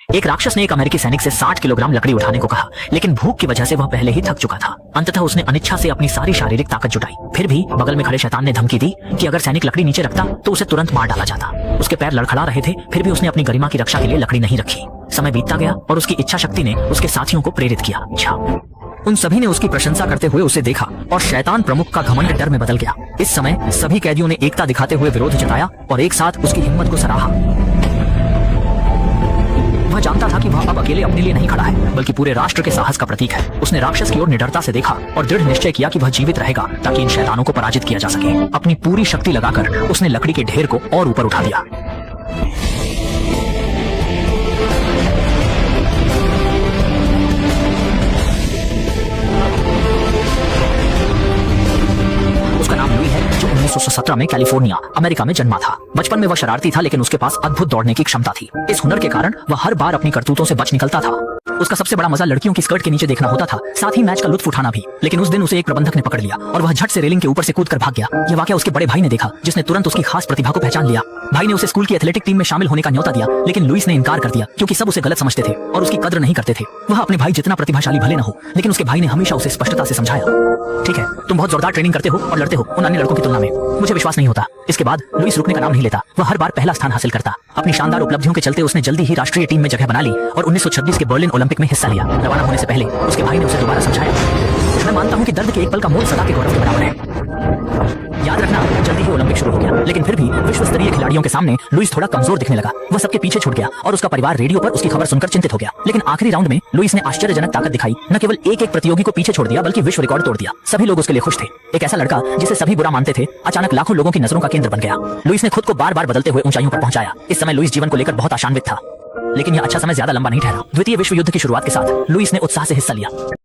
एक राक्षस ने एक अमेरिकी सैनिक से 60 किलोग्राम लकड़ी उठाने को कहा, लेकिन भूख की वजह से वह पहले ही थक चुका था। अंततः उसने अनिच्छा से अपनी सारी शारीरिक ताकत जुटाई। फिर भी बगल में खड़े शैतान ने धमकी दी कि अगर सैनिक लकड़ी नीचे रखता तो उसे तुरंत मार डाला जाता। उसके पैर लड़खड़ा रहे थे, फिर भी उसने अपनी गरिमा की रक्षा के लिए लकड़ी नहीं रखी। समय बीतता गया और उसकी इच्छा शक्ति ने उसके साथियों को प्रेरित किया। उन सभी ने उसकी प्रशंसा करते हुए उसे देखा और शैतान प्रमुख का घमंड डर में बदल गया। इस समय सभी कैदियों ने एकता दिखाते हुए विरोध जताया और एक साथ उसकी हिम्मत को सराहा। वह जानता था कि वह अब अकेले अपने लिए नहीं खड़ा है, बल्कि पूरे राष्ट्र के साहस का प्रतीक है। उसने राक्षस की ओर निडरता से देखा और दृढ़ निश्चय किया कि वह जीवित रहेगा ताकि इन शैतानों को पराजित किया जा सके। अपनी पूरी शक्ति लगाकर उसने लकड़ी के ढेर को और ऊपर उठा दिया। उसका नाम लुई है, जो 1917 में कैलिफोर्निया, अमेरिका में जन्मा था। बचपन में वह शरारती था, लेकिन उसके पास अद्भुत दौड़ने की क्षमता थी। इस हुनर के कारण वह हर बार अपनी करतूतों से बच निकलता था। उसका सबसे बड़ा मजा लड़कियों की स्कर्ट के नीचे देखना होता था, साथ ही मैच का लुत्फ उठाना भी। लेकिन उस दिन उसे एक प्रबंधक ने पकड़ लिया और वह झट से रेलिंग के ऊपर से कूदकर भाग गया। यह वाकया उसके बड़े भाई ने देखा, जिसने तुरंत उसकी खास प्रतिभा को पहचान लिया। भाई ने उसे स्कूल की एथलेटिक टीम में शामिल होने का न्योता दिया, लेकिन लुइस ने इनकार कर दिया क्योंकि सब उसे गलत समझते थे और उसकी कद्र नहीं करते थे। वह अपने भाई जितना प्रतिभाशाली भले न हो, लेकिन उसके भाई ने हमेशा उसे स्पष्टता से समझाया, ठीक है, तुम बहुत जोरदार ट्रेनिंग करते हो और लड़ते हो उन अन्य लड़कों की तुलना में। मुझे विश्वास नहीं होता। इसके बाद लुइस रुकने का नाम नहीं लेता। वह हर बार पहला स्थान हासिल करता। अपनी शानदार उपलब्धियों के चलते उसने जल्दी ही राष्ट्रीय टीम में जगह बना ली और 1926 के बर्लिन ओलंपिक में हिस्सा लिया। रवाना होने से पहले उसके भाई ने उसे दोबारा समझाया, मैं मानता हूं कि दर्द के एक पल का मोल सदा के गौरव के बराबर है। याद रखना, जल्दी ही ओलंपिक शुरू हो गया, लेकिन फिर भी विश्व स्तरीय खिलाड़ियों के सामने लुइस थोड़ा कमजोर दिखने लगा। वह सबके पीछे छूट गया और उसका परिवार रेडियो पर उसकी खबर सुनकर चिंतित हो गया। लेकिन आखिरी राउंड में लुइस ने आश्चर्यजनक ताकत दिखाई। न केवल एक एक प्रतियोगी को पीछे छोड़ दिया, बल्कि विश्व रिकॉर्ड तोड़ दिया। सभी लोग उसके लिए खुश थे। एक ऐसा लड़का जिसे सभी बुरा मानते थे, अचानक लाखों लोगों की नजरों का केंद्र बन गया। लुइस ने खुद को बार बार बदलते हुए ऊंचाइयों पर पहुंचाया। इस समय लुइस जीवन को लेकर बहुत आशान्वित था, लेकिन यह अच्छा समय ज्यादा लंबा नहीं ठहरा। द्वितीय विश्व युद्ध की शुरुआत के साथ लुइस ने उत्साह से हिस्सा लिया।